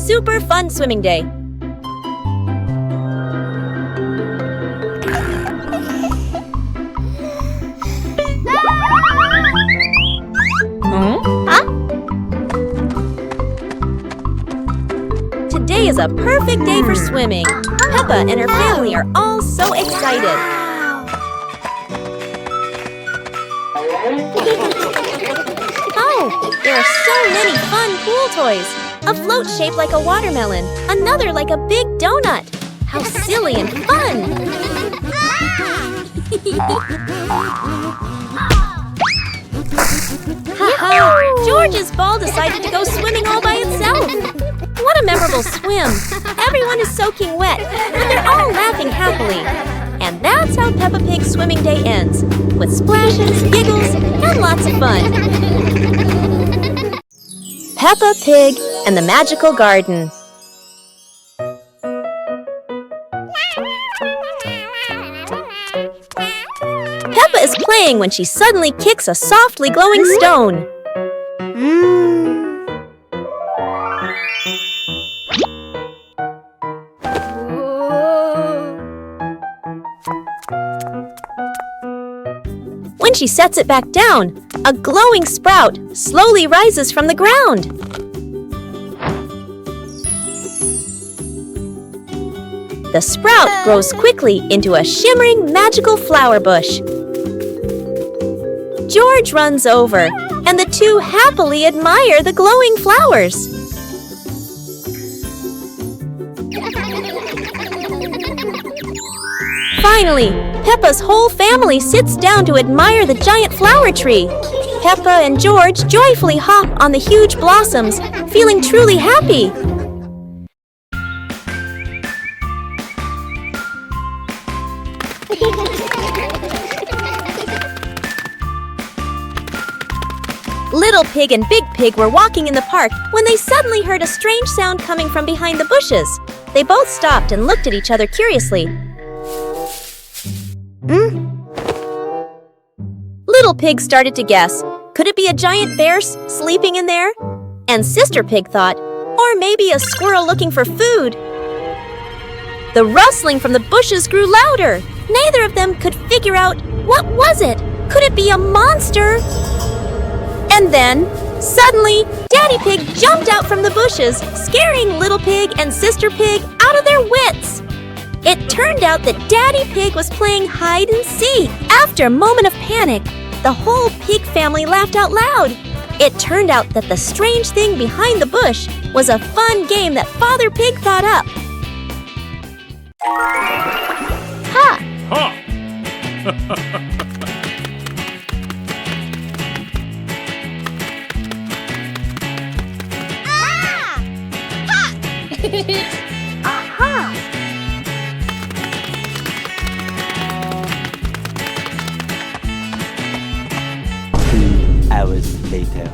super fun swimming day. Today is a perfect day for swimming. Peppa and her family are all so excited. Oh, there are so many fun pool toys. A float shaped like a watermelon, another like a big donut. How silly and fun! Haha! George's ball decided to go swimming all by itself. What a memorable swim! Everyone is soaking wet, but they're all laughing happily. And that's how Peppa Pig's swimming day ends, with splashes, giggles, and lots of fun. Peppa Pig and the Magical Garden. Peppa is playing when she suddenly kicks a softly glowing stone. When she sets it back down, a glowing sprout slowly rises from the ground. The sprout grows quickly into a shimmering magical flower bush. George runs over, and the two happily admire the glowing flowers. Finally, Peppa's whole family sits down to admire the giant flower tree. Peppa and George joyfully hop on the huge blossoms, feeling truly happy. Little Pig and Big Pig were walking in the park when they suddenly heard a strange sound coming from behind the bushes. They both stopped and looked at each other curiously. Little Pig started to guess. Could it be a giant bear sleeping in there? And Sister Pig thought, or maybe a squirrel looking for food. The rustling from the bushes grew louder. Neither of them could figure out, what was it? Could it be a monster? And then, suddenly, Daddy Pig jumped out from the bushes, scaring Little Pig and Sister Pig out of their wits. It turned out that Daddy Pig was playing hide and seek. After a moment of panic, the whole pig family laughed out loud. It turned out that the strange thing behind the bush was a fun game that Father Pig thought up. Ha! Ha! Aha! 2 hours later.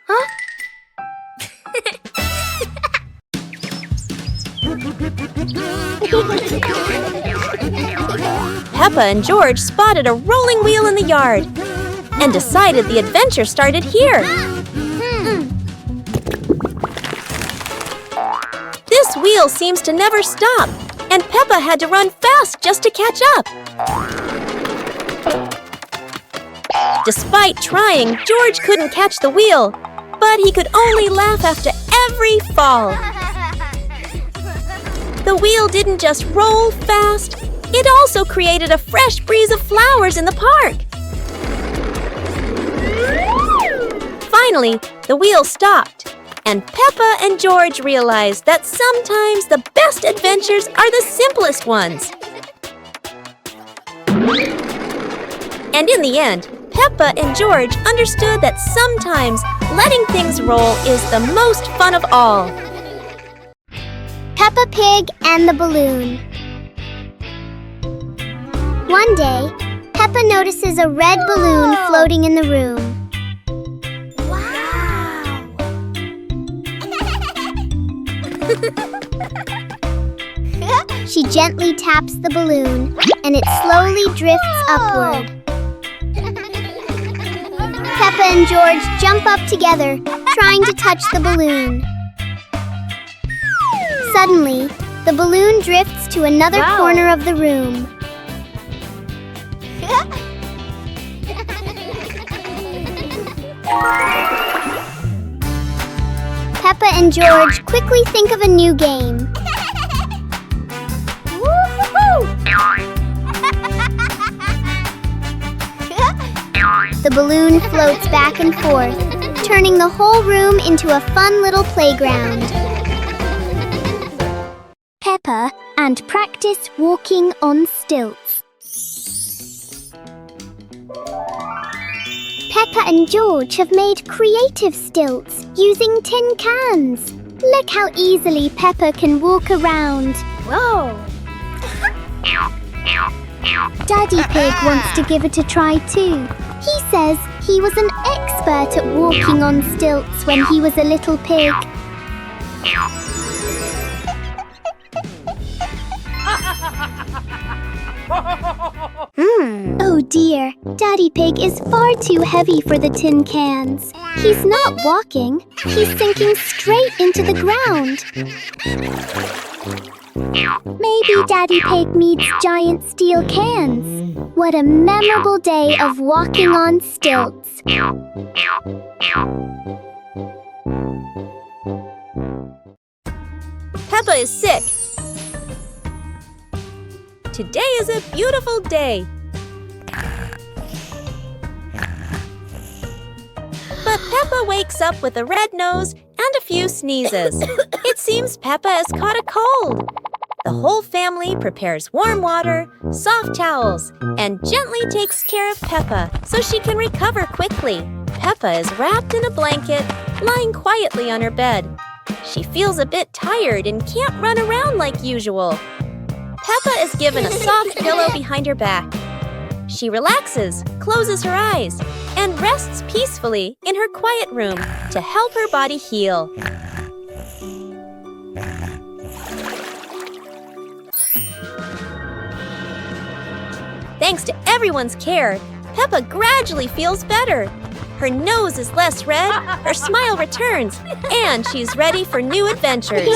Huh? Peppa and George spotted a rolling wheel in the yard and decided the adventure started here. This wheel seems to never stop, and Peppa had to run fast just to catch up. Despite trying, George couldn't catch the wheel, but he could only laugh after every fall. The wheel didn't just roll fast, it also created a fresh breeze of flowers in the park. Finally, the wheel stopped, and Peppa and George realized that sometimes the best adventures are the simplest ones. And in the end, Peppa and George understood that sometimes letting things roll is the most fun of all. Peppa Pig and the balloon. One day, Peppa notices a red balloon floating in the room. She gently taps the balloon, and it slowly drifts upward. Peppa and George jump up together, trying to touch the balloon. Suddenly, the balloon drifts to another corner of the room. Peppa and George quickly think of a new game. The balloon floats back and forth, turning the whole room into a fun little playground. Peppa and practice walking on stilts. Peppa and George have made creative stilts using tin cans. Look how easily Peppa can walk around. Whoa! Daddy Pig wants to give it a try too. He says he was an expert at walking on stilts when he was a little pig. Oh dear, Daddy Pig is far too heavy for the tin cans. He's not walking, he's sinking straight into the ground. Maybe Daddy Pig needs giant steel cans. What a memorable day of walking on stilts. Peppa is sick. Today is a beautiful day. But Peppa wakes up with a red nose and a few sneezes. It seems Peppa has caught a cold. The whole family prepares warm water, soft towels, and gently takes care of Peppa so she can recover quickly. Peppa is wrapped in a blanket, lying quietly on her bed. She feels a bit tired and can't run around like usual. Peppa is given a soft pillow behind her back. She relaxes, closes her eyes, and rests peacefully in her quiet room to help her body heal. Thanks to everyone's care, Peppa gradually feels better. Her nose is less red, her smile returns, and she's ready for new adventures.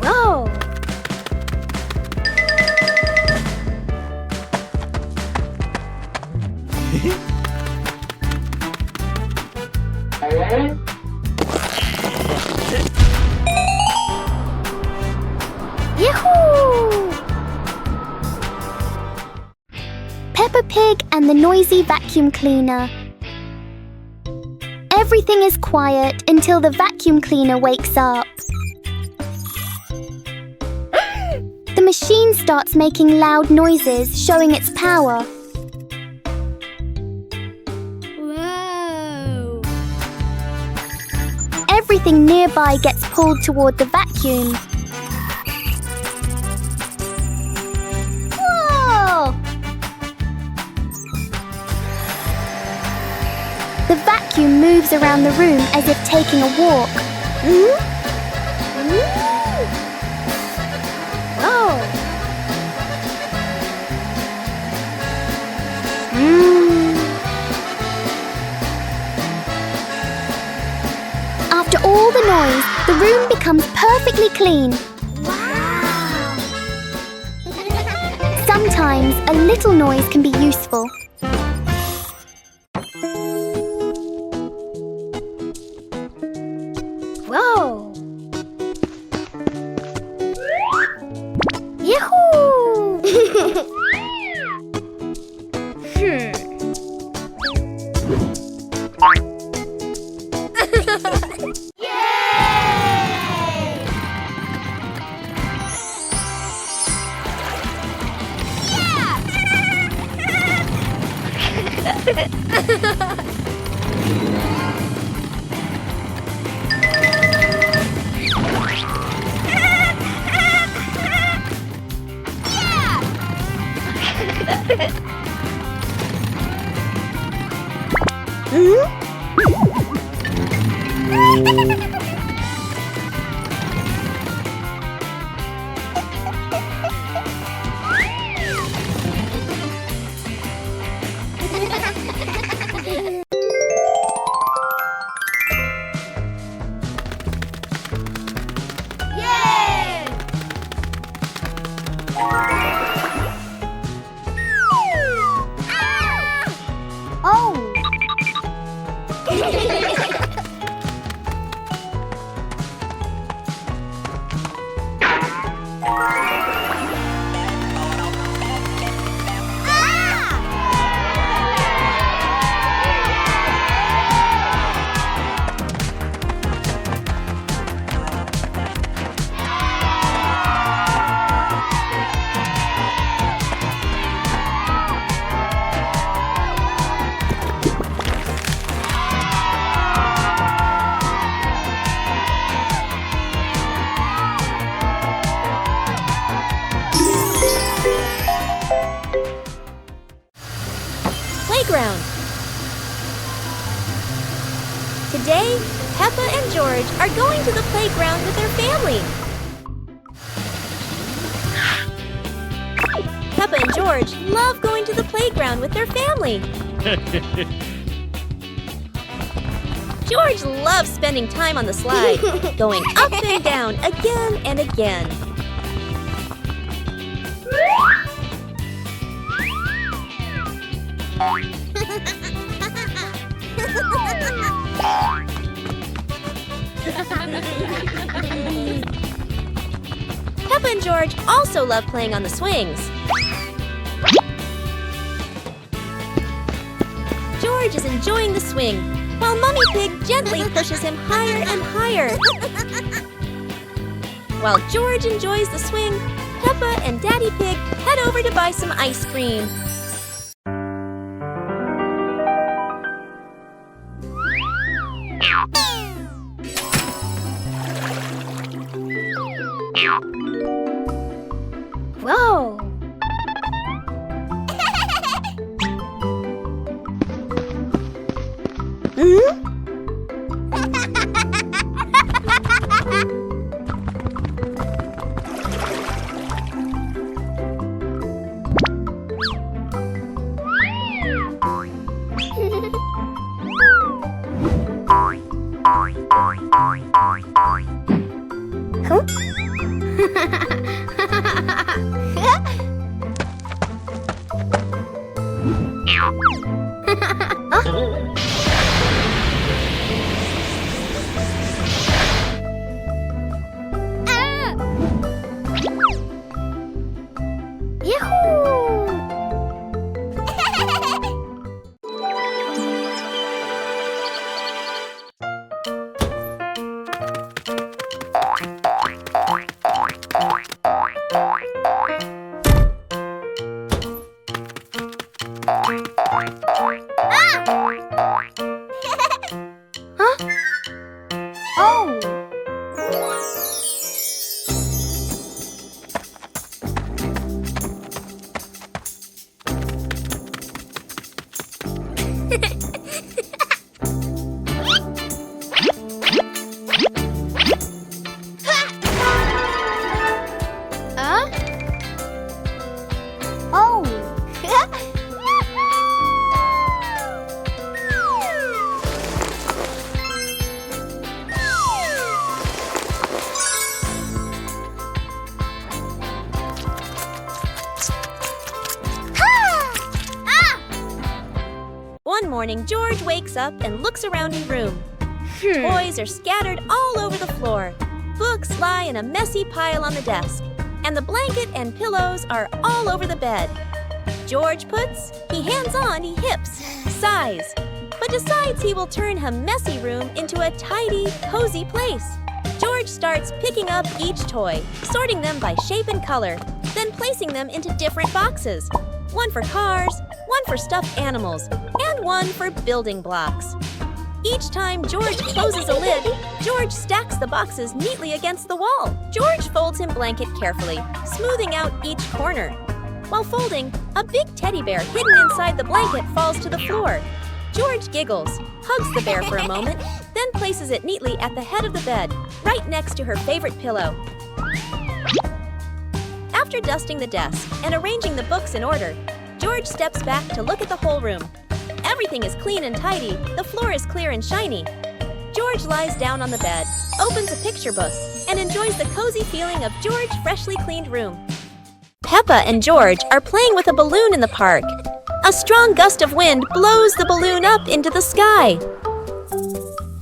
Whoa! Yahoo! Peppa Pig and the noisy vacuum cleaner. Everything is quiet until the vacuum cleaner wakes up. The machine starts making loud noises, showing its power. Whoa! Everything nearby gets pulled toward the vacuum. Whoa! The vacuum moves around the room as if taking a walk. Whoa! After all the noise, the room becomes perfectly clean. Wow! Sometimes a little noise can be useful. Whoa! Yahoo! Playground. Today, Peppa and George are going to the playground with their family. Peppa and George love going to the playground with their family. George loves spending time on the slide, going up and down again and again. Peppa and George also love playing on the swings. George is enjoying the swing, while Mummy Pig gently pushes him higher and higher. While George enjoys the swing, Peppa and Daddy Pig head over to buy some ice cream. Whoa! One morning, George wakes up and looks around his room. Toys are scattered all over the floor. Books lie in a messy pile on the desk. And the blanket and pillows are all over the bed. George puts, he hands on, he hips, sighs, but decides he will turn a messy room into a tidy, cozy place. George starts picking up each toy, sorting them by shape and color, then placing them into different boxes. One for cars, one for stuffed animals, and one for building blocks. Each time George closes a lid, George stacks the boxes neatly against the wall. George folds his blanket carefully, smoothing out each corner. While folding, a big teddy bear hidden inside the blanket falls to the floor. George giggles, hugs the bear for a moment, then places it neatly at the head of the bed, right next to her favorite pillow. After dusting the desk and arranging the books in order, George steps back to look at the whole room. Everything is clean and tidy, the floor is clear and shiny. George lies down on the bed, opens a picture book, and enjoys the cozy feeling of George's freshly cleaned room. Peppa and George are playing with a balloon in the park. A strong gust of wind blows the balloon up into the sky.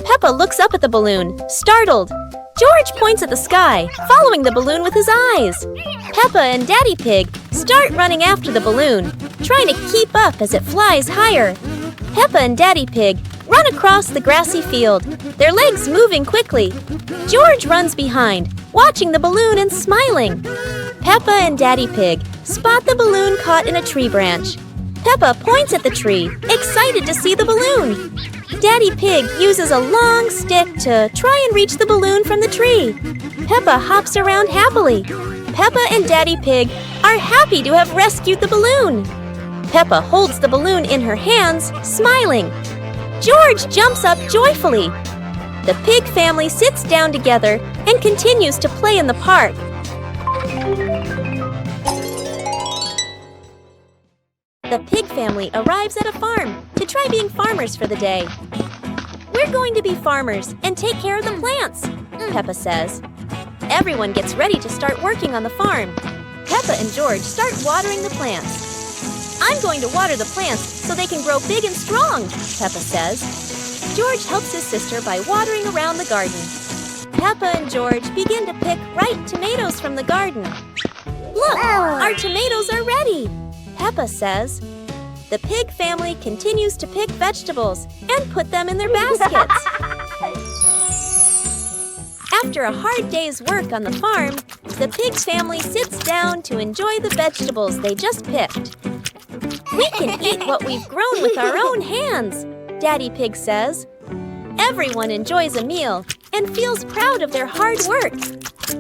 Peppa looks up at the balloon, startled. George points at the sky, following the balloon with his eyes. Peppa and Daddy Pig start running after the balloon, trying to keep up as it flies higher. Peppa and Daddy Pig run across the grassy field, their legs moving quickly. George runs behind, watching the balloon and smiling. Peppa and Daddy Pig spot the balloon caught in a tree branch. Peppa points at the tree, excited to see the balloon. Daddy Pig uses a long stick to try and reach the balloon from the tree. Peppa hops around happily. Peppa and Daddy Pig are happy to have rescued the balloon. Peppa holds the balloon in her hands, smiling. George jumps up joyfully. The pig family sits down together and continues to play in the park. The pig family arrives at a farm to try being farmers for the day. We're going to be farmers and take care of the plants, Peppa says. Everyone gets ready to start working on the farm. Peppa and George start watering the plants. I'm going to water the plants so they can grow big and strong, Peppa says. George helps his sister by watering around the garden. Peppa and George begin to pick ripe tomatoes from the garden. Look, our tomatoes are ready, Peppa says. The pig family continues to pick vegetables and put them in their baskets. After a hard day's work on the farm, the pig family sits down to enjoy the vegetables they just picked. We can eat what we've grown with our own hands, Daddy Pig says. Everyone enjoys a meal and feels proud of their hard work.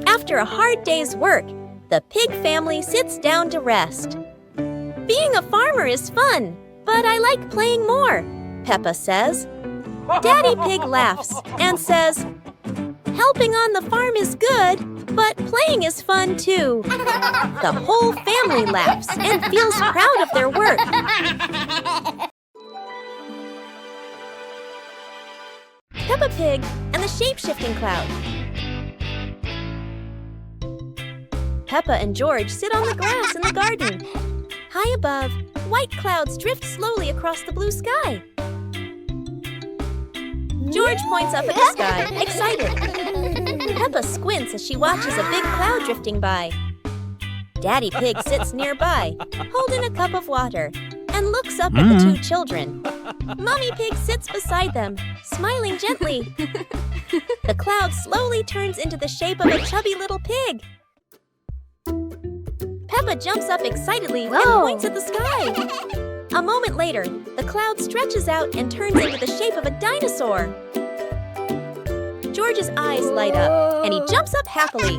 After a hard day's work, The pig family sits down to rest. Being a farmer is fun, but I like playing more, Peppa says. Daddy Pig laughs and says, helping on the farm is good, but playing is fun too. The whole family laughs and feels proud of their work. Peppa Pig and the shape-shifting cloud. Peppa and George sit on the grass in the garden. High above, white clouds drift slowly across the blue sky. George points up at the sky, excited. Peppa squints as she watches a big cloud drifting by. Daddy Pig sits nearby, holding a cup of water, and looks up at the two children. Mommy Pig sits beside them, smiling gently. The cloud slowly turns into the shape of a chubby little pig. Peppa jumps up excitedly and points at the sky. A moment later, the cloud stretches out and turns into the shape of a dinosaur. George's eyes light up, and he jumps up happily.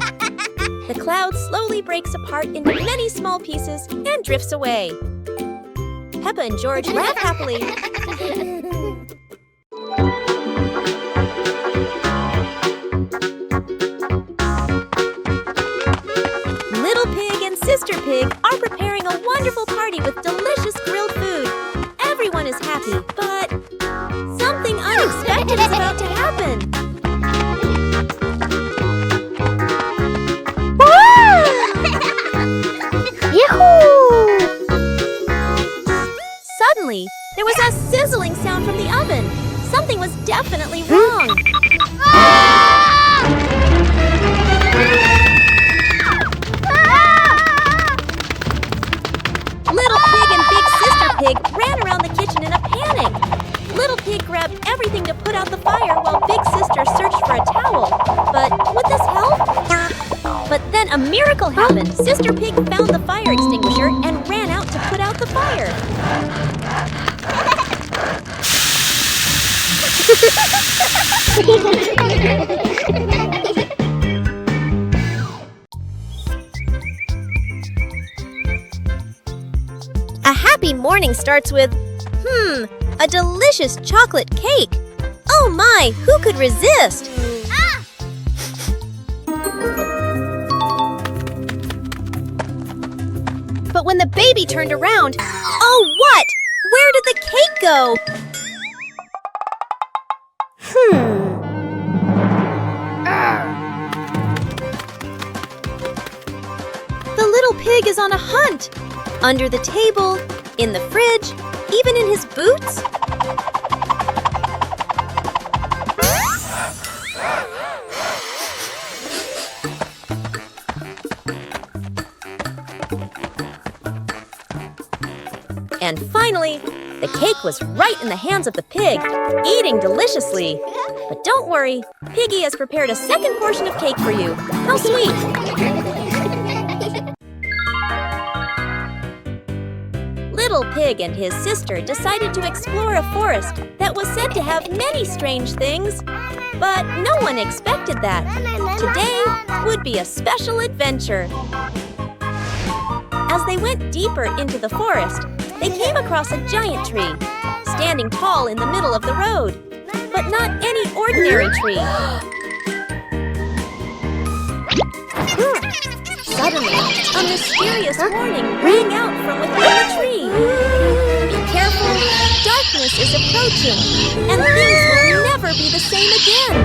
The cloud slowly breaks apart into many small pieces and drifts away. Peppa and George laugh happily. Little Pig and Sister Pig are preparing a wonderful party with delicious grilled food. Everyone is happy, but something unexpected is about to happen. Suddenly, there was a sizzling sound from the oven. Something was definitely wrong. Little Pig and Big Sister Pig ran around the kitchen in a panic. Little Pig grabbed everything to put out the fire while Big Sister searched for a towel. But would this help? But then a miracle happened. Sister Pig found the fire extinguisher and ran out to put out the fire. A happy morning starts with, a delicious chocolate cake. Oh my, who could resist? But when the baby turned around, oh what? Where did the cake go? The little pig is on a hunt. Under the table, in the fridge, even in his boots. And finally, the cake was right in the hands of the pig, eating deliciously. But don't worry, Piggy has prepared a second portion of cake for you. How sweet! Little Pig and his sister decided to explore a forest that was said to have many strange things. But no one expected that. Today would be a special adventure. As they went deeper into the forest, they came across a giant tree, standing tall in the middle of the road. But not any ordinary tree. Suddenly, a mysterious warning rang out from within the tree. Be careful, darkness is approaching, and things will never be the same again.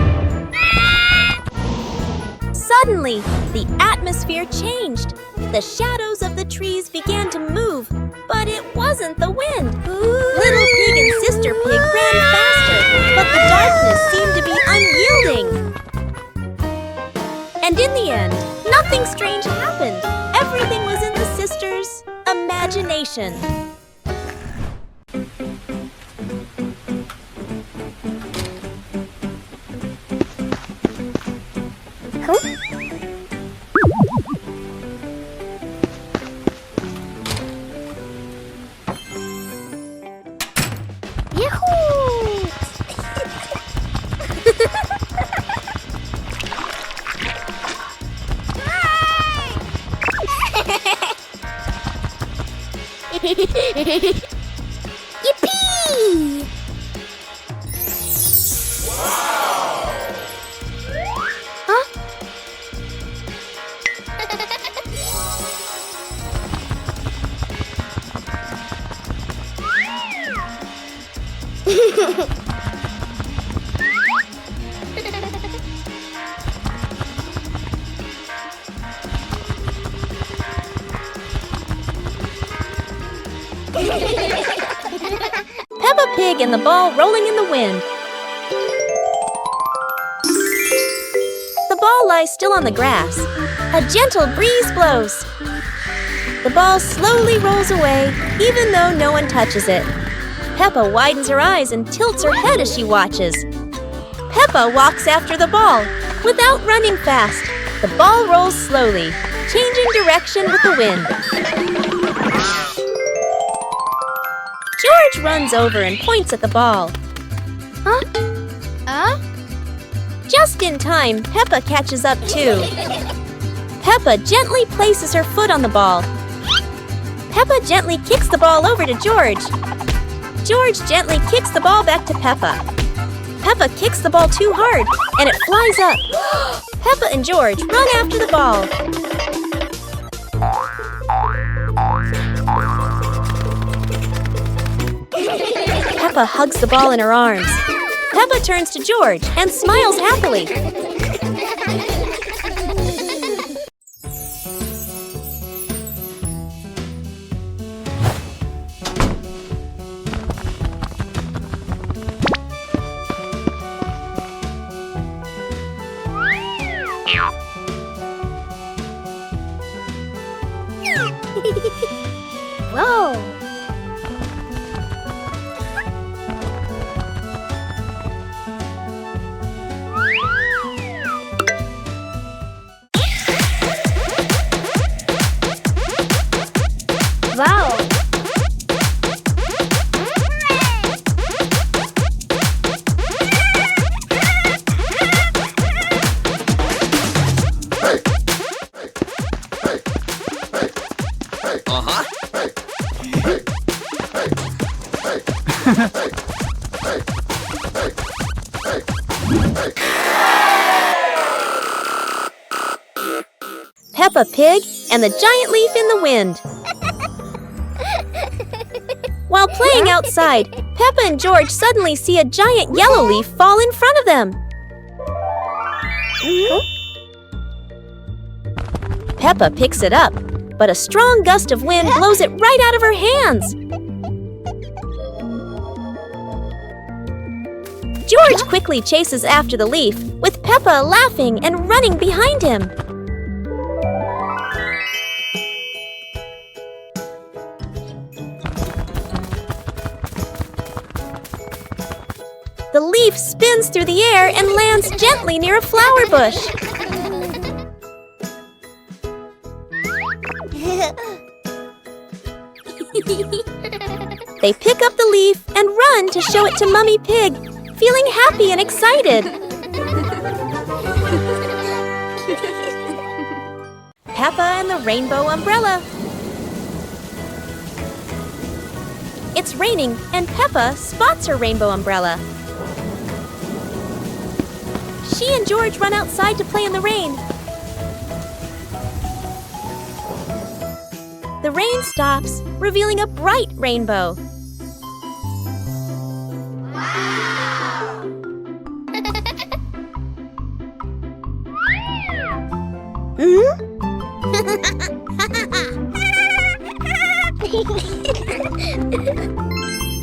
Suddenly, the atmosphere changed. The shadows of the trees began to move, but it wasn't the wind. Little Pig and Sister Pig ran faster, but the darkness seemed to be unyielding. And in the end, nothing strange happened. Everything was in the sisters' imagination. Yippee! Huh? Peppa Pig and the ball rolling in the wind. The ball lies still on the grass. A gentle breeze blows. The ball slowly rolls away, even though no one touches it. Peppa widens her eyes and tilts her head as she watches. Peppa walks after the ball, without running fast. The ball rolls slowly, changing direction with the wind. George runs over and points at the ball. Huh? Just in time, Peppa catches up too. Peppa gently places her foot on the ball. Peppa gently kicks the ball over to George. George gently kicks the ball back to Peppa. Peppa kicks the ball too hard, and it flies up. Peppa and George run after the ball. Peppa hugs the ball in her arms. Peppa turns to George and smiles happily. Whoa! Wow! Peppa Pig and the giant leaf in the wind. While playing outside, Peppa and George suddenly see a giant yellow leaf fall in front of them. Peppa picks it up, but a strong gust of wind blows it right out of her hands. George quickly chases after the leaf, with Peppa laughing and running behind him. The leaf spins through the air and lands gently near a flower bush. They pick up the leaf and run to show it to Mummy Pig, feeling happy and excited. Peppa and the Rainbow Umbrella. It's raining and Peppa spots her rainbow umbrella. She and George run outside to play in the rain. The rain stops, revealing a bright rainbow.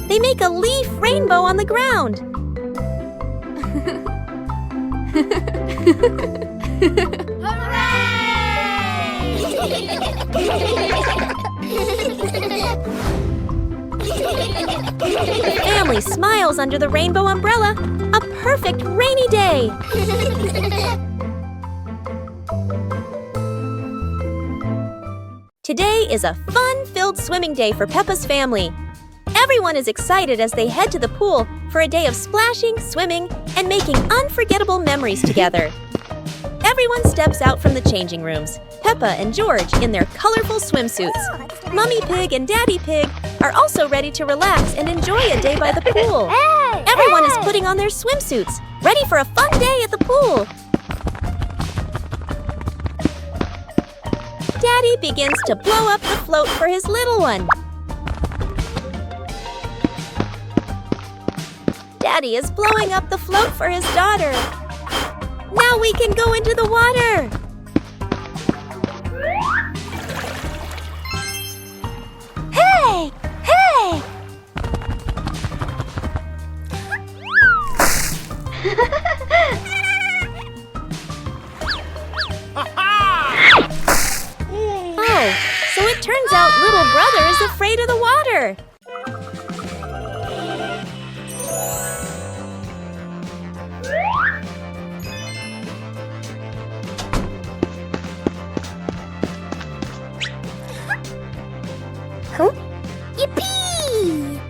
They make a leaf rainbow on the ground. The family smiles under the rainbow umbrella. A perfect rainy day. Today is a fun-filled swimming day for Peppa's family. Everyone is excited as they head to the pool for a day of splashing, swimming, and making unforgettable memories together. Everyone steps out from the changing rooms. Peppa and George in their colorful swimsuits. Mummy Pig and Daddy Pig are also ready to relax and enjoy a day by the pool. Everyone is putting on their swimsuits, ready for a fun day at the pool. Daddy begins to blow up the float for his little one. Daddy is blowing up the float for his daughter. Now we can go into the water. Hey! Hey! Oh, so it turns out little brother is afraid of the water. Huh? Yippee!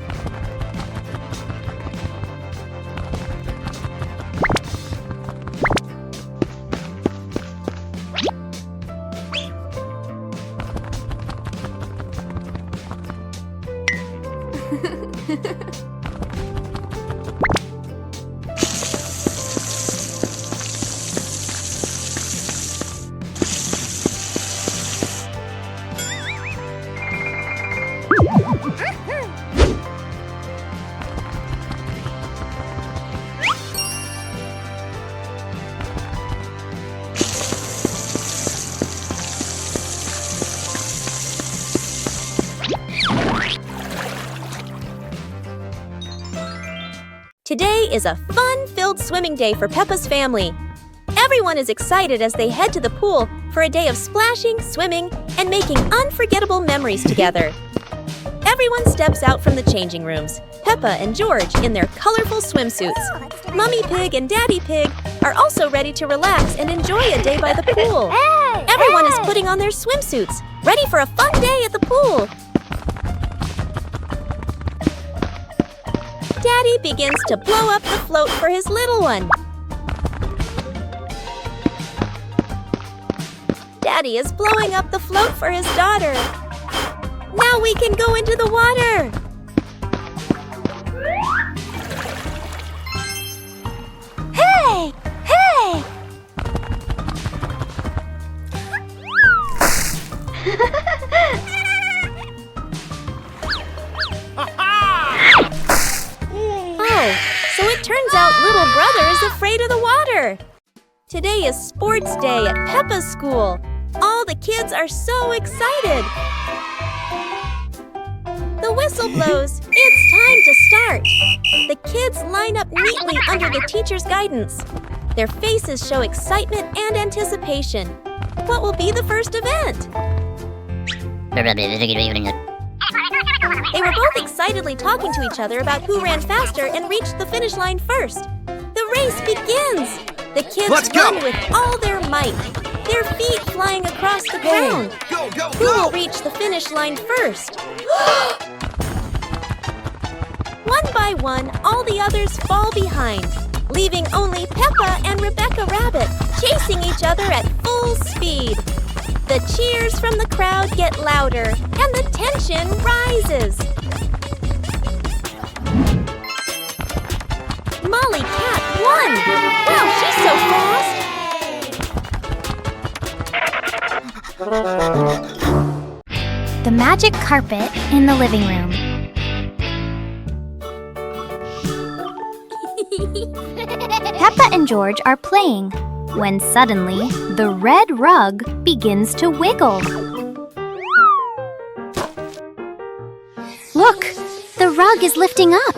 Today is a fun-filled swimming day for Peppa's family. Everyone is excited as they head to the pool for a day of splashing, swimming, and making unforgettable memories together. Everyone steps out from the changing rooms. Peppa and George in their colorful swimsuits. Mummy Pig and Daddy Pig are also ready to relax and enjoy a day by the pool. Everyone is putting on their swimsuits, ready for a fun day at the pool. Daddy begins to blow up the float for his little one. Daddy is blowing up the float for his daughter. Now we can go into the water. Hey! Hey! Oh, so it turns out little brother is afraid of the water. Today is sports day at Peppa's school. All the kids are so excited. The whistle blows. It's time to start. The kids line up neatly under the teacher's guidance. Their faces show excitement and anticipation. What will be the first event? They were both excitedly talking to each other about who ran faster and reached the finish line first. The race begins! The kids run with all their might, their feet flying across the ground. Who will reach the finish line first? One by one, all the others fall behind, leaving only Peppa and Rebecca Rabbit chasing each other at full speed. The cheers from the crowd get louder, and the tension rises. Molly Cat won! Wow, she's so fast! The magic carpet in the living room. Peppa and George are playing when suddenly the red rug begins to wiggle. Look, the rug is lifting up.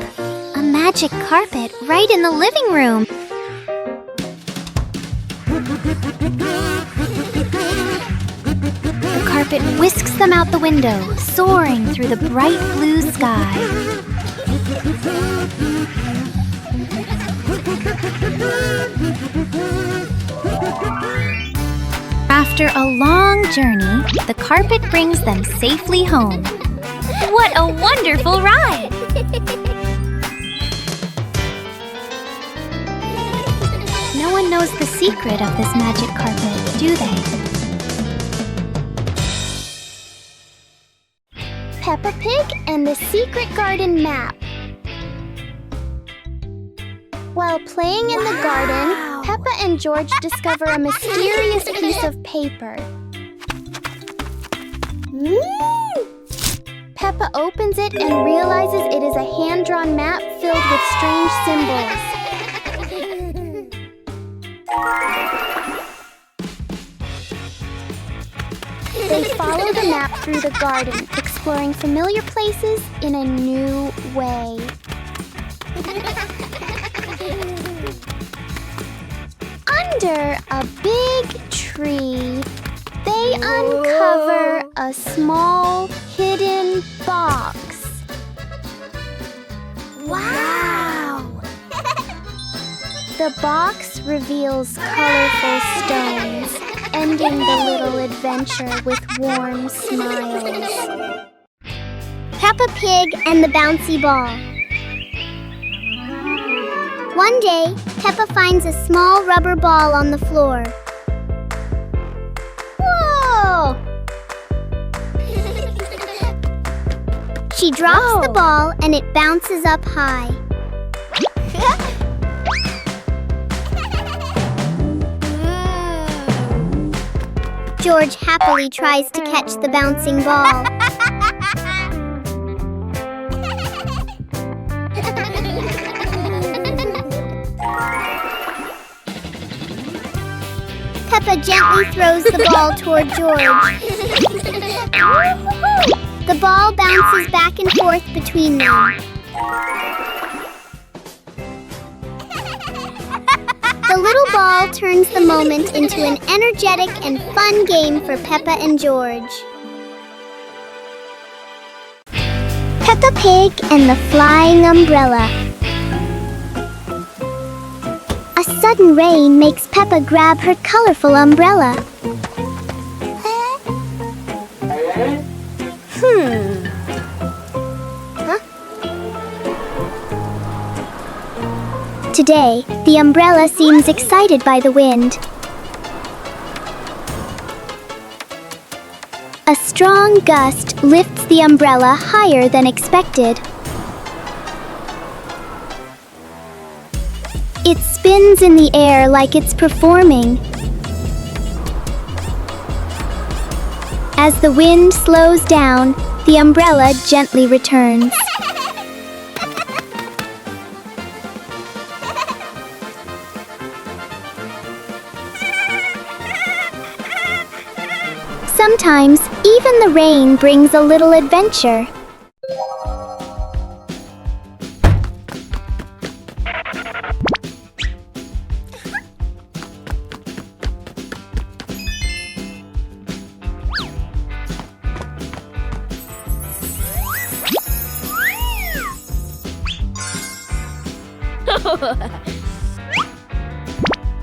A magic carpet right in the living room. The carpet whisks them out the window, soaring through the bright blue sky. After a long journey, the carpet brings them safely home. What a wonderful ride! No one knows the secret of this magic carpet, do they? Peppa Pig and the Secret Garden Map. While playing in the garden, Peppa and George discover a mysterious piece of paper. Peppa opens it and realizes it is a hand-drawn map filled with strange symbols. They follow the map through the garden, exploring familiar places in a new way. Under a big tree, they uncover a small hidden box. Wow! The box reveals colorful stones, ending the little adventure with warm smiles. Peppa Pig and the bouncy ball. One day, Peppa finds a small rubber ball on the floor. Whoa! She drops the ball and it bounces up high. George happily tries to catch the bouncing ball. Peppa gently throws the ball toward George. The ball bounces back and forth between them. The little ball turns the moment into an energetic and fun game for Peppa and George. Peppa Pig and the Flying Umbrella. A sudden rain makes Peppa grab her colorful umbrella. Today, the umbrella seems excited by the wind. A strong gust lifts the umbrella higher than expected. It spins in the air like it's performing. As the wind slows down, the umbrella gently returns. Sometimes, even the rain brings a little adventure.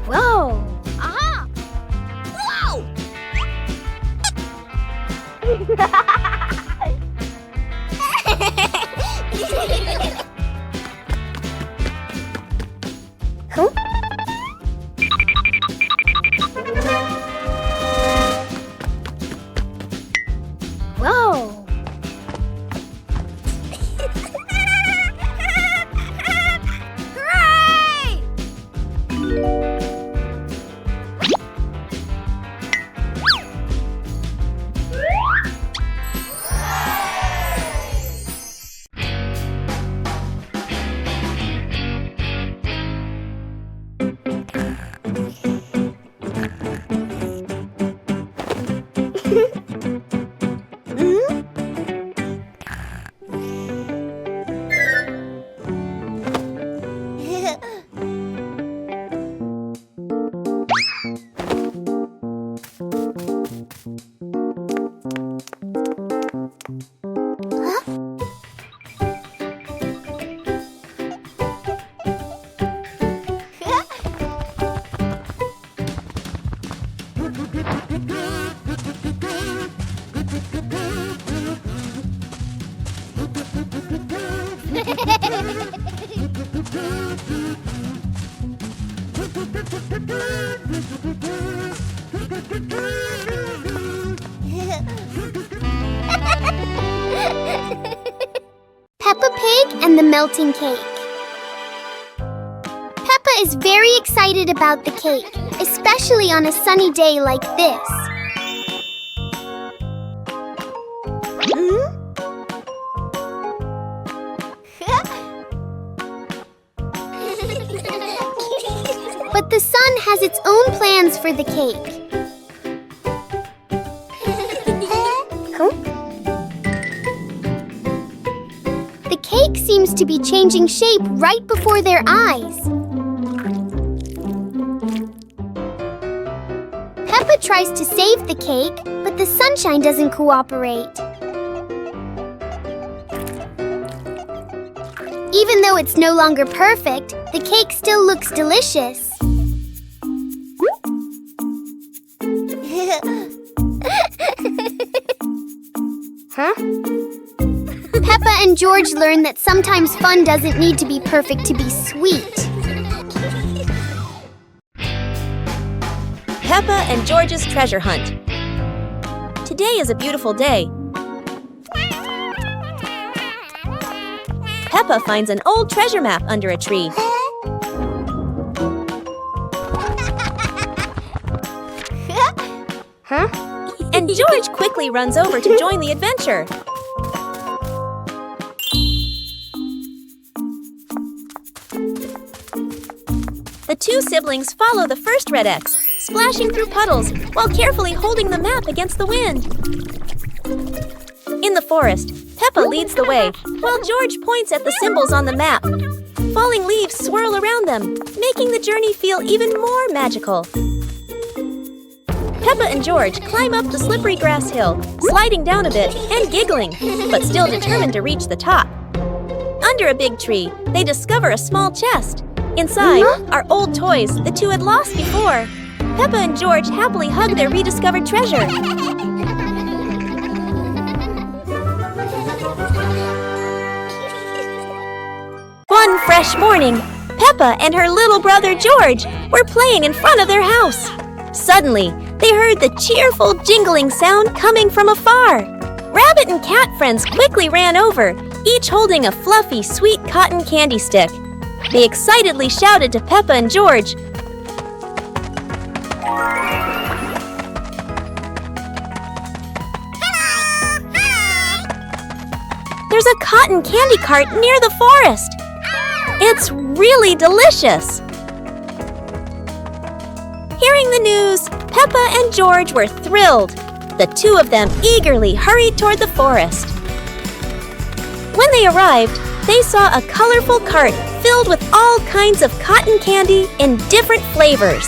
Whoa! Aha! Whoa! Huh? Whoa! Peppa Pig and the melting cake. Peppa is very excited about the cake, especially on a sunny day like this. But the sun has its own plans for the cake. The cake seems to be changing shape right before their eyes. Peppa tries to save the cake, but the sunshine doesn't cooperate. Even though it's no longer perfect, the cake still looks delicious. Huh? Peppa and George learn that sometimes fun doesn't need to be perfect to be sweet. Peppa and George's treasure hunt. Today is a beautiful day. Peppa finds an old treasure map under a tree. Huh? And George quickly runs over to join the adventure. The two siblings follow the first red X, splashing through puddles while carefully holding the map against the wind. In the forest, Peppa leads the way, while George points at the symbols on the map. Falling leaves swirl around them, making the journey feel even more magical. Peppa and George climb up the slippery grass hill, sliding down a bit and giggling, but still determined to reach the top. Under a big tree, they discover a small chest. Inside are old toys the two had lost before. Peppa and George happily hug their rediscovered treasure. One fresh morning, Peppa and her little brother George were playing in front of their house. Suddenly, they heard the cheerful jingling sound coming from afar. Rabbit and cat friends quickly ran over, each holding a fluffy, sweet cotton candy stick. They excitedly shouted to Peppa and George, "There's a cotton candy cart near the forest. It's really delicious." Hearing the news, Peppa and George were thrilled. The two of them eagerly hurried toward the forest. When they arrived, they saw a colorful cart filled with all kinds of cotton candy in different flavors.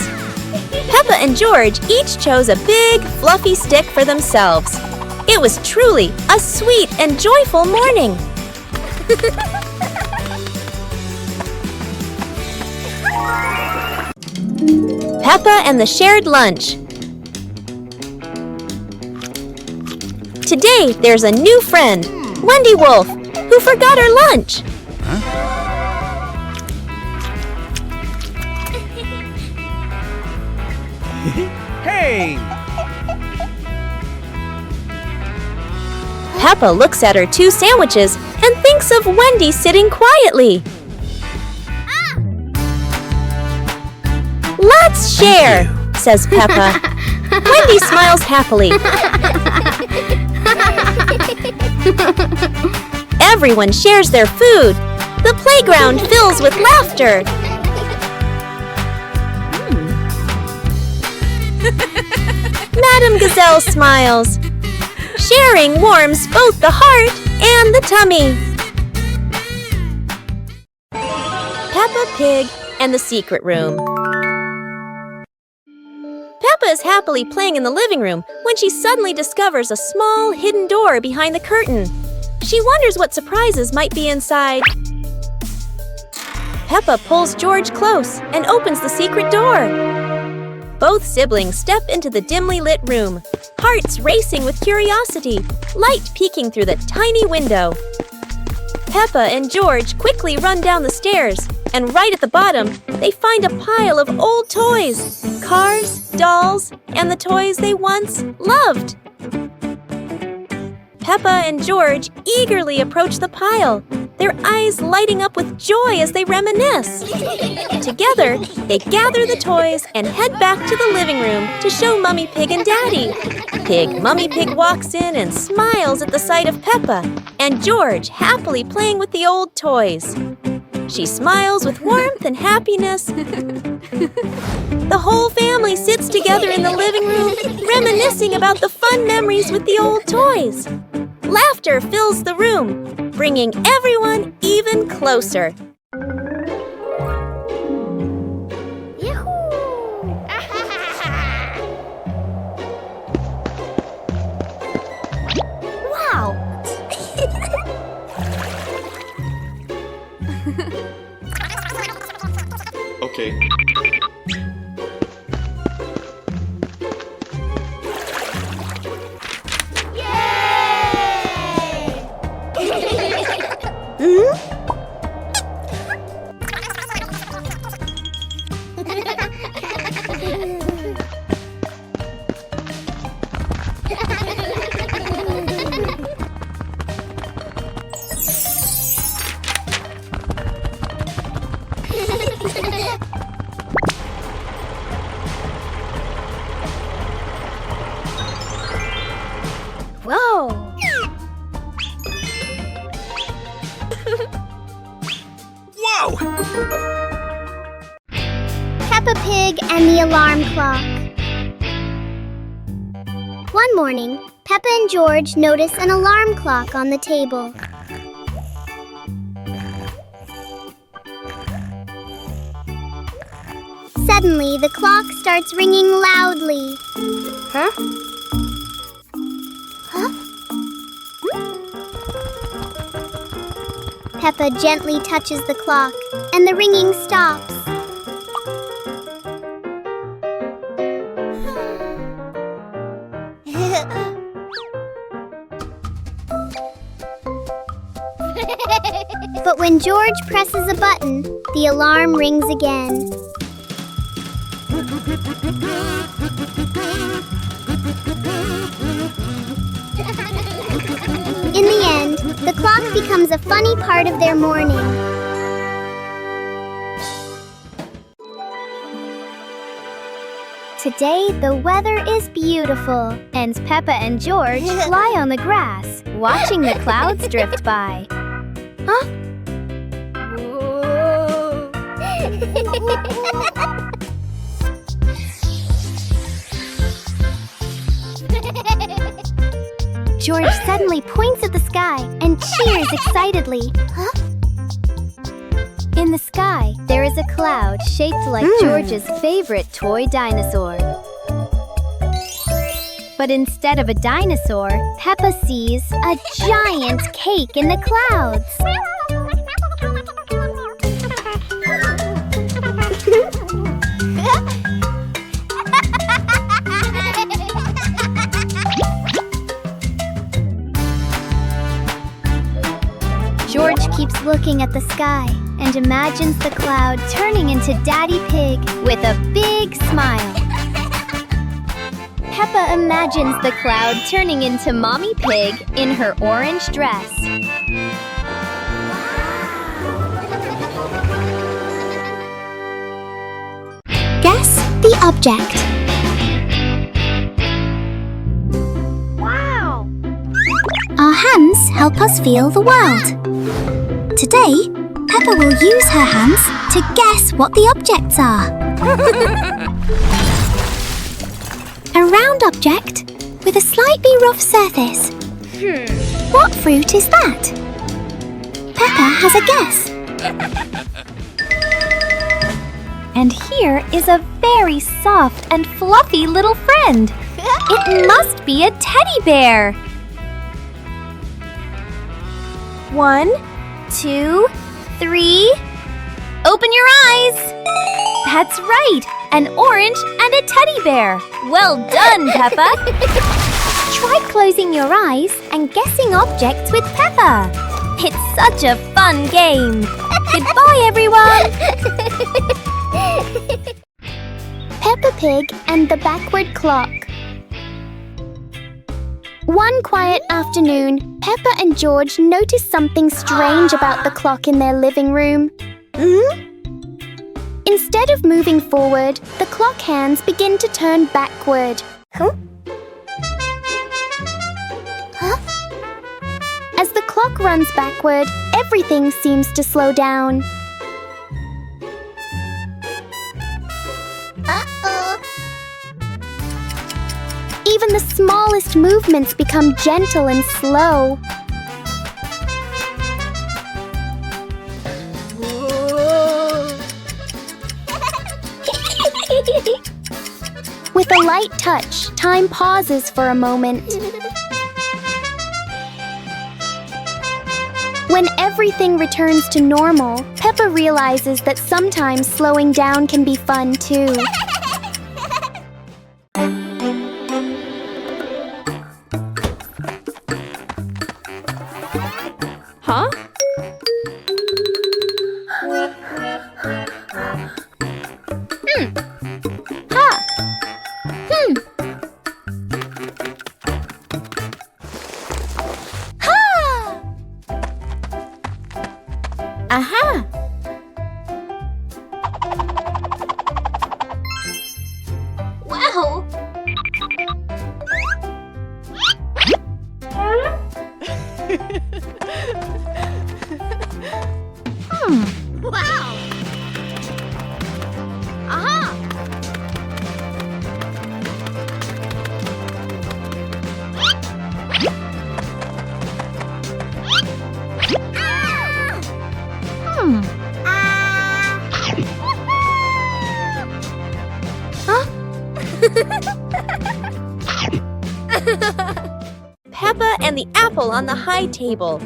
Peppa and George each chose a big, fluffy stick for themselves. It was truly a sweet and joyful morning. Peppa and the shared lunch. Today, there's a new friend, Wendy Wolf, who forgot her lunch. Hey! Peppa looks at her two sandwiches and thinks of Wendy sitting quietly. "Let's share," says Peppa. Wendy smiles happily. Everyone shares their food. The playground fills with laughter. Madame Gazelle smiles. Sharing warms both the heart and the tummy. Peppa Pig and the Secret Room. Peppa is happily playing in the living room when she suddenly discovers a small hidden door behind the curtain. She wonders what surprises might be inside. Peppa pulls George close and opens the secret door. Both siblings step into the dimly lit room, hearts racing with curiosity, light peeking through the tiny window. Peppa and George quickly run down the stairs, And right at the bottom, they find a pile of old toys. Cars, dolls, and the toys they once loved. Peppa and George eagerly approach the pile, their eyes lighting up with joy as they reminisce. Together, they gather the toys and head back to the living room to show Mummy Pig and Daddy Pig. Mummy Pig walks in and smiles at the sight of Peppa and George happily playing with the old toys. She smiles with warmth and happiness. The whole family sits together in the living room, reminiscing about the fun memories with the old toys. Laughter fills the room, bringing everyone even closer. Wow! Okay. Whoa! Whoa! Peppa Pig and the alarm clock. One morning, Peppa and George notice an alarm clock on the table. Suddenly, the clock starts ringing loudly. Huh? Peppa gently touches the clock, and the ringing stops. But when George presses a button, the alarm rings again. In the end, the clock becomes a funny part of their morning. Today, the weather is beautiful, and Peppa and George lie on the grass, watching the clouds drift by. Huh? George suddenly points at the sky and cheers excitedly. Huh? In the sky, there is a cloud shaped like George's favorite toy dinosaur. But instead of a dinosaur, Peppa sees a giant cake in the clouds. George keeps looking at the sky and imagines the cloud turning into Daddy Pig with a big smile. Peppa imagines the cloud turning into Mommy Pig in her orange dress. Guess the object. Wow! Our hands help us feel the world. Today, Peppa will use her hands to guess what the objects are. A round object with a slightly rough surface. What fruit is that? Peppa has a guess. And here is a very soft and fluffy little friend. It must be a teddy bear. 1, 2, 3. Open your eyes! That's right! An orange and a teddy bear. Well done, Peppa! Try closing your eyes and guessing objects with Peppa. It's such a fun game. Goodbye, everyone! Peppa Pig and the Backward Clock. One quiet afternoon, Peppa and George noticed something strange about the clock in their living room. Instead of moving forward, the clock hands begin to turn backward. As the clock runs backward, everything seems to slow down. Even the smallest movements become gentle and slow. With a light touch, time pauses for a moment. When everything returns to normal, Peppa realizes that sometimes slowing down can be fun too. Huh? Aha! Wow! Wow! Aha! Peppa and the apple on the high table.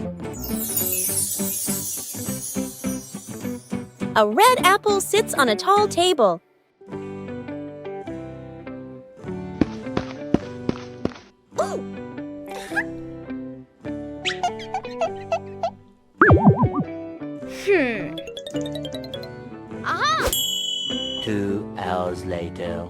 A red apple sits on a tall table. Ooh! 2 hours later.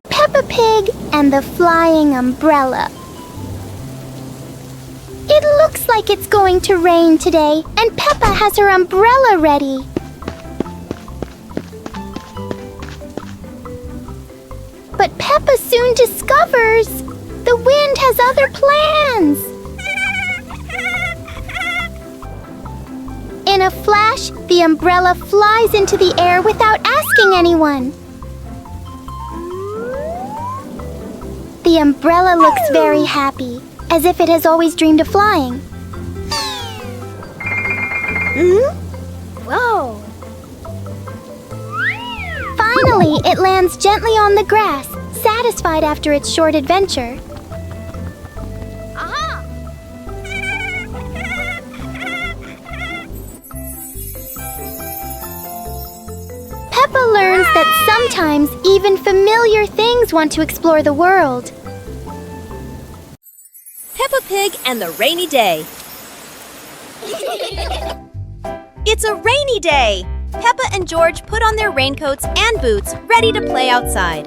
Peppa Pig and the Flying Umbrella. It looks like it's going to rain today, and Peppa has her umbrella ready. But Peppa soon discovers the wind has other plans. In a flash, the umbrella flies into the air without asking anyone. The umbrella looks very happy, as if it has always dreamed of flying. Whoa! Finally, it lands gently on the grass, satisfied after its short adventure. Aha! Peppa learns that sometimes even familiar things want to explore the world. Peppa Pig and the rainy day. It's a rainy day! Peppa and George put on their raincoats and boots, ready to play outside.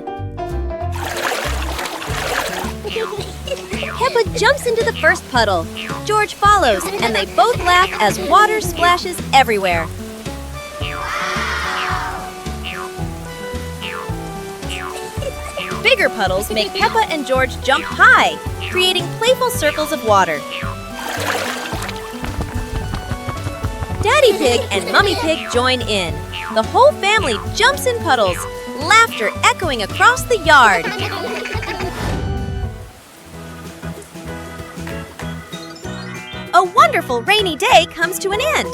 Peppa jumps into the first puddle. George follows, and they both laugh as water splashes everywhere. Bigger puddles make Peppa and George jump high, creating playful circles of water. Daddy Pig and Mummy Pig join in. The whole family jumps in puddles, laughter echoing across the yard. a wonderful rainy day comes to an end.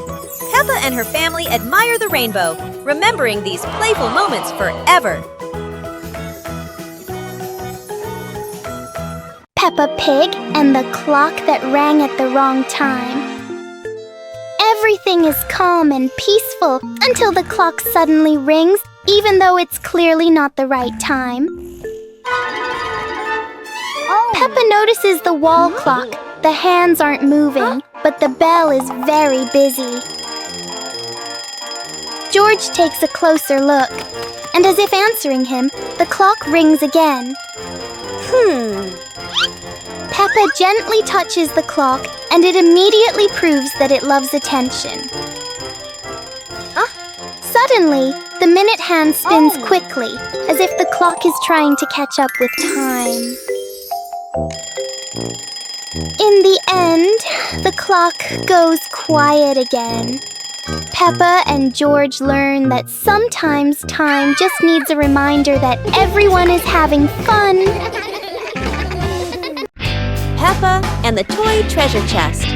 Peppa and her family admire the rainbow, remembering these playful moments forever. Peppa Pig and the clock that rang at the wrong time. Everything is calm and peaceful until the clock suddenly rings, even though it's clearly not the right time. Peppa notices the wall clock. The hands aren't moving, but the bell is very busy. George takes a closer look, and as if answering him, the clock rings again. Peppa gently touches the clock, and it immediately proves that it loves attention. Suddenly, the minute hand spins quickly, as if the clock is trying to catch up with time. In the end, the clock goes quiet again. Peppa and George learn that sometimes time just needs a reminder that everyone is having fun. Peppa and the toy treasure chest.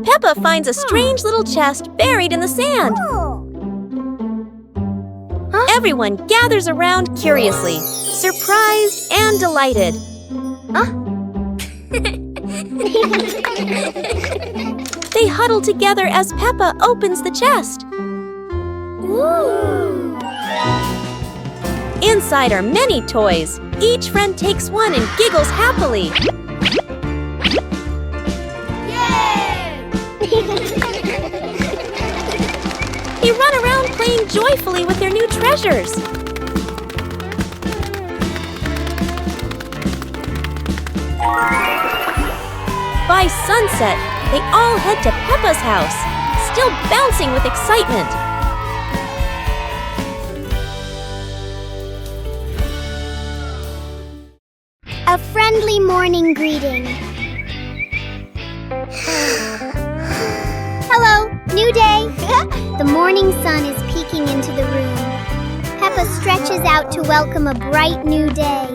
Peppa finds a strange little chest buried in the sand. Everyone gathers around curiously, surprised and delighted. They huddle together as Peppa opens the chest. Inside are many toys. Each friend takes one and giggles happily. They run around playing joyfully with their new treasures. By sunset, they all head to Peppa's house, still bouncing with excitement. A friendly morning greeting. Hello, new day. The morning sun is peeking into the room. Peppa stretches out to welcome a bright new day.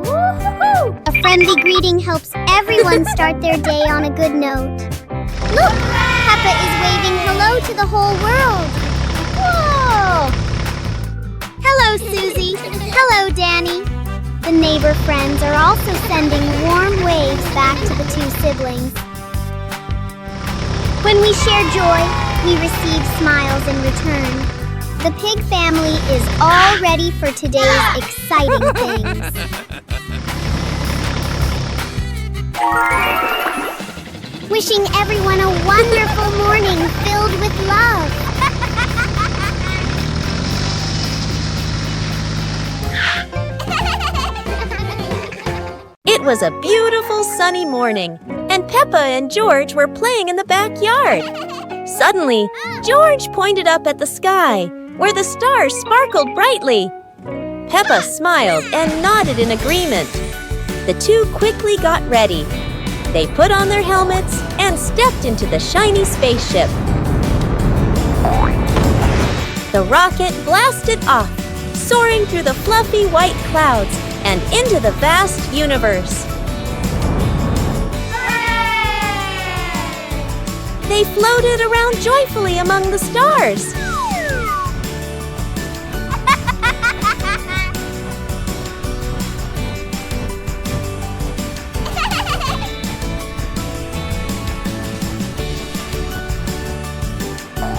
Woo-hoo-hoo! A friendly greeting helps everyone start their day on a good note. Look, Peppa is waving hello to the whole world. Whoa! Hello, Susie. Hello, Danny. The neighbor friends are also sending warm waves back to the two siblings. When we share joy, we receive smiles in return. The pig family is all ready for today's exciting things. Wishing everyone a wonderful morning filled with love. It was a beautiful sunny morning, and Peppa and George were playing in the backyard. Suddenly, George pointed up at the sky, where the stars sparkled brightly. Peppa smiled and nodded in agreement. The two quickly got ready. They put on their helmets and stepped into the shiny spaceship. The rocket blasted off, soaring through the fluffy white clouds and into the vast universe. They floated around joyfully among the stars.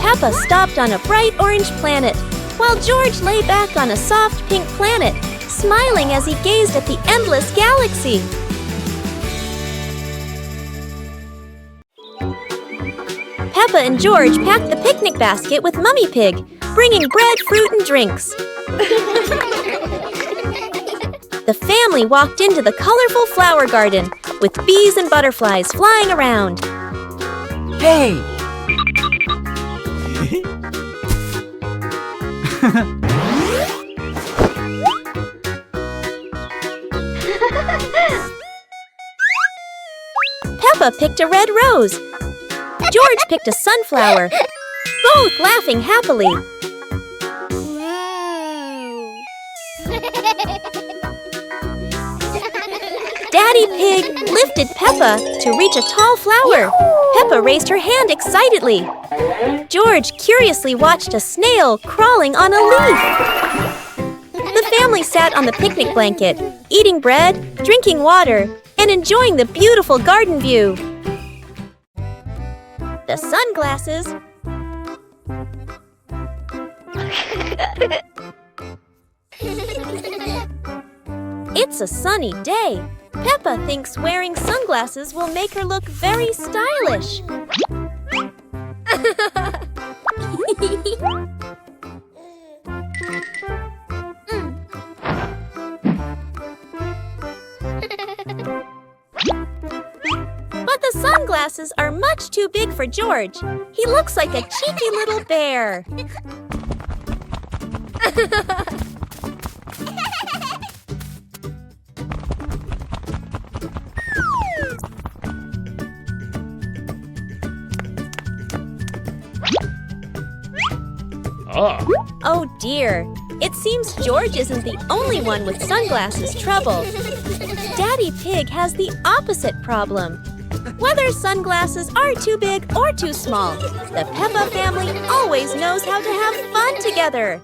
Peppa stopped on a bright orange planet, while George lay back on a soft pink planet, smiling as he gazed at the endless galaxy. Peppa and George packed the picnic basket with Mummy Pig, bringing bread, fruit, and drinks. The family walked into the colorful flower garden, with bees and butterflies flying around. Hey! Peppa picked a red rose. George picked a sunflower, both laughing happily. Daddy Pig lifted Peppa to reach a tall flower. Peppa raised her hand excitedly. George curiously watched a snail crawling on a leaf. The family sat on the picnic blanket, eating bread, drinking water, and enjoying the beautiful garden view. The sunglasses. It's a sunny day. Peppa thinks wearing sunglasses will make her look very stylish. But the sunglasses are much too big for George. He looks like a cheeky little bear. Oh dear, it seems George isn't the only one with sunglasses trouble. Daddy Pig has the opposite problem. Whether sunglasses are too big or too small, the Peppa family always knows how to have fun together.